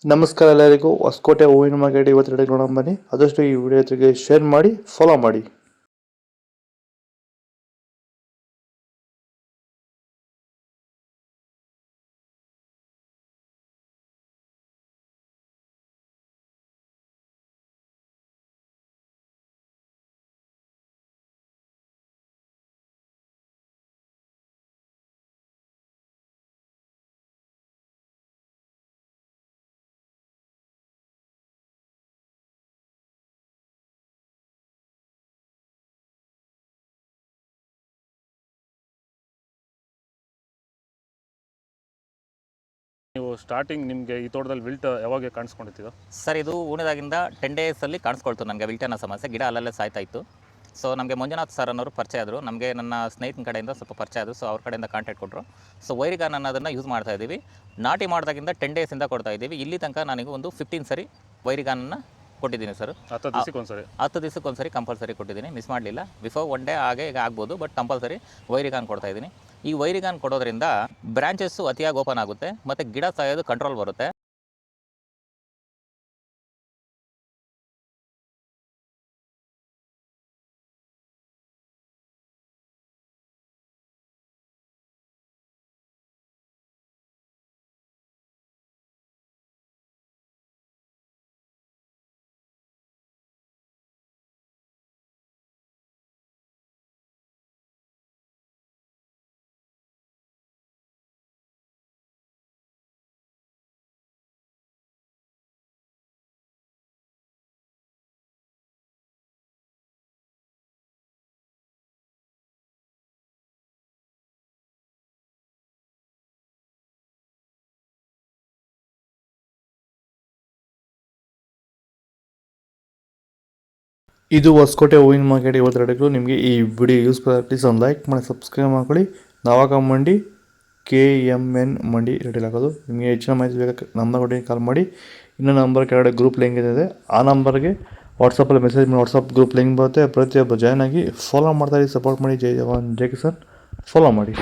ನಮಸ್ಕಾರ ಎಲ್ಲರಿಗೂ. ಹೊಸಕೋಟೆ ಹೂವಿನ ಮಾರ್ಕೆಟ್ ಇವತ್ತು ನೋಡೋಣ ಬನ್ನಿ. ಆದಷ್ಟು ಈ ವಿಡಿಯೋ ಜೊತೆಗೆ ಶೇರ್ ಮಾಡಿ, ಫಾಲೋ ಮಾಡಿ. ನೀವು ಸ್ಟಾರ್ಟಿಂಗ್ ನಿಮಗೆ ಈ ತೋಟದಲ್ಲಿ ವಿಲ್ಟ್ ಯಾವಾಗ ಕಾಣಿಸ್ಕೊಂಡಿತ್ತು? ಸರ್, ಇದು ಹೂಣಿದಾಗಿಂದ 10 ಡೇಸಲ್ಲಿ ಕಾಣಿಸ್ಕೊಳ್ತು ನನಗೆ ವಿಲ್ಟ್ ಅನ್ನೋ ಸಮಸ್ಯೆ. ಗಿಡ ಅಲ್ಲಲ್ಲೇ ಸಾಯ್ತಾ ಇತ್ತು. ಸೊ ನಮಗೆ ಮಂಜುನಾಥ್ ಸರ್ ಅನ್ನೋರು ಪರಿಚಯ ಆದರು. ನಮಗೆ ನನ್ನ ಸ್ನೇಹಿತನ ಕಡೆಯಿಂದ ಸ್ವಲ್ಪ ಪರಿಚಯ ಆದರು. ಸೊ ಅವ್ರ ಕಡೆಯಿಂದ ಕಾಂಟ್ಯಾಕ್ಟ್ ಕೊಟ್ಟರು. ಸೊ ವೈರಿಗಾನ್ ಅನ್ನೋದನ್ನು ಯೂಸ್ ಮಾಡ್ತಾ ಇದ್ದೀವಿ. ನಾಟಿ ಮಾಡಿದಾಗಿಂದ 10 ಡೇಸಿಂದ ಕೊಡ್ತಾ ಇದ್ದೀವಿ. ಇಲ್ಲಿ ತನಕ ನನಗೆ ಒಂದು 15 ಸರಿ ವೈರಿಗಾನನ್ನು ಕೊಟ್ಟಿದ್ದೀನಿ ಸರ್. 10 ದಿವಸಕ್ಕೊಂದ್ಸರಿ ಕಂಪಲ್ಸರಿ ಕೊಟ್ಟಿದ್ದೀನಿ, ಮಿಸ್ ಮಾಡಲಿಲ್ಲ. ಬಿಫೋರ್ 1 ಡೇ ಈಗ ಆಗ್ಬೋದು, ಬಟ್ ಕಂಪಲ್ಸರಿ ವೈರಿಗಾನ್ ಕೊಡ್ತಾ ಇದ್ದೀನಿ. ಈ ವೈರಿಗಾನ್ ಕೊಡೋದ್ರಿಂದ ಬ್ರಾಂಚಸ್ಸು ಅತಿಯಾಗಿ ಓಪನ್ ಆಗುತ್ತೆ ಮತ್ತು ಗಿಡ ಸಾಯೋದು ಕಂಟ್ರೋಲ್ ಬರುತ್ತೆ. ಇದು ಹೊಸಕೋಟೆ ಹೂವಿನ ಮಾರ್ಕೆಟ್ ಇವತ್ತು ನಿಮಗೆ ಈ ವಿಡಿಯೋ ಯೂಸ್ ಪ್ಲೀಸ್ ಒಂದು ಲೈಕ್ ಮಾಡಿ, ಸಬ್ಸ್ಕ್ರೈಬ್ ಮಾಡ್ಕೊಳ್ಳಿ. ನವಾಗ ಮಂಡಿ KMN ಮಂಡಿ ರೆಡಿ ಆಗೋದು. ನಿಮಗೆ ಹೆಚ್ಚಿನ ಮಾಹಿತಿ ಬೇಕಾದ್ರೆ ನಂಬರ್ ಕಾಲ್ ಮಾಡಿ. ಇನ್ನೊಂದು ನಂಬರ್ ಕೆಳಗಡೆ ಗ್ರೂಪ್ ಲಿಂಕ್ ಇದೆ, ಆ ನಂಬರ್ಗೆ ವಾಟ್ಸಪ್ಪಲ್ಲಿ ಮೆಸೇಜ್ ಮಾಡಿ. ವಾಟ್ಸಪ್ ಗ್ರೂಪ್ ಲಿಂಕ್ ಬರುತ್ತೆ. ಪ್ರತಿಯೊಬ್ಬರು ಜಾಯ್ನ್ ಆಗಿ ಫಾಲೋ ಮಾಡ್ತಾ ಸಪೋರ್ಟ್ ಮಾಡಿ. ಜೈ ಜವಾನ್ ಜೈ ಕಿಸಾನ್. ಫಾಲೋ ಮಾಡಿ.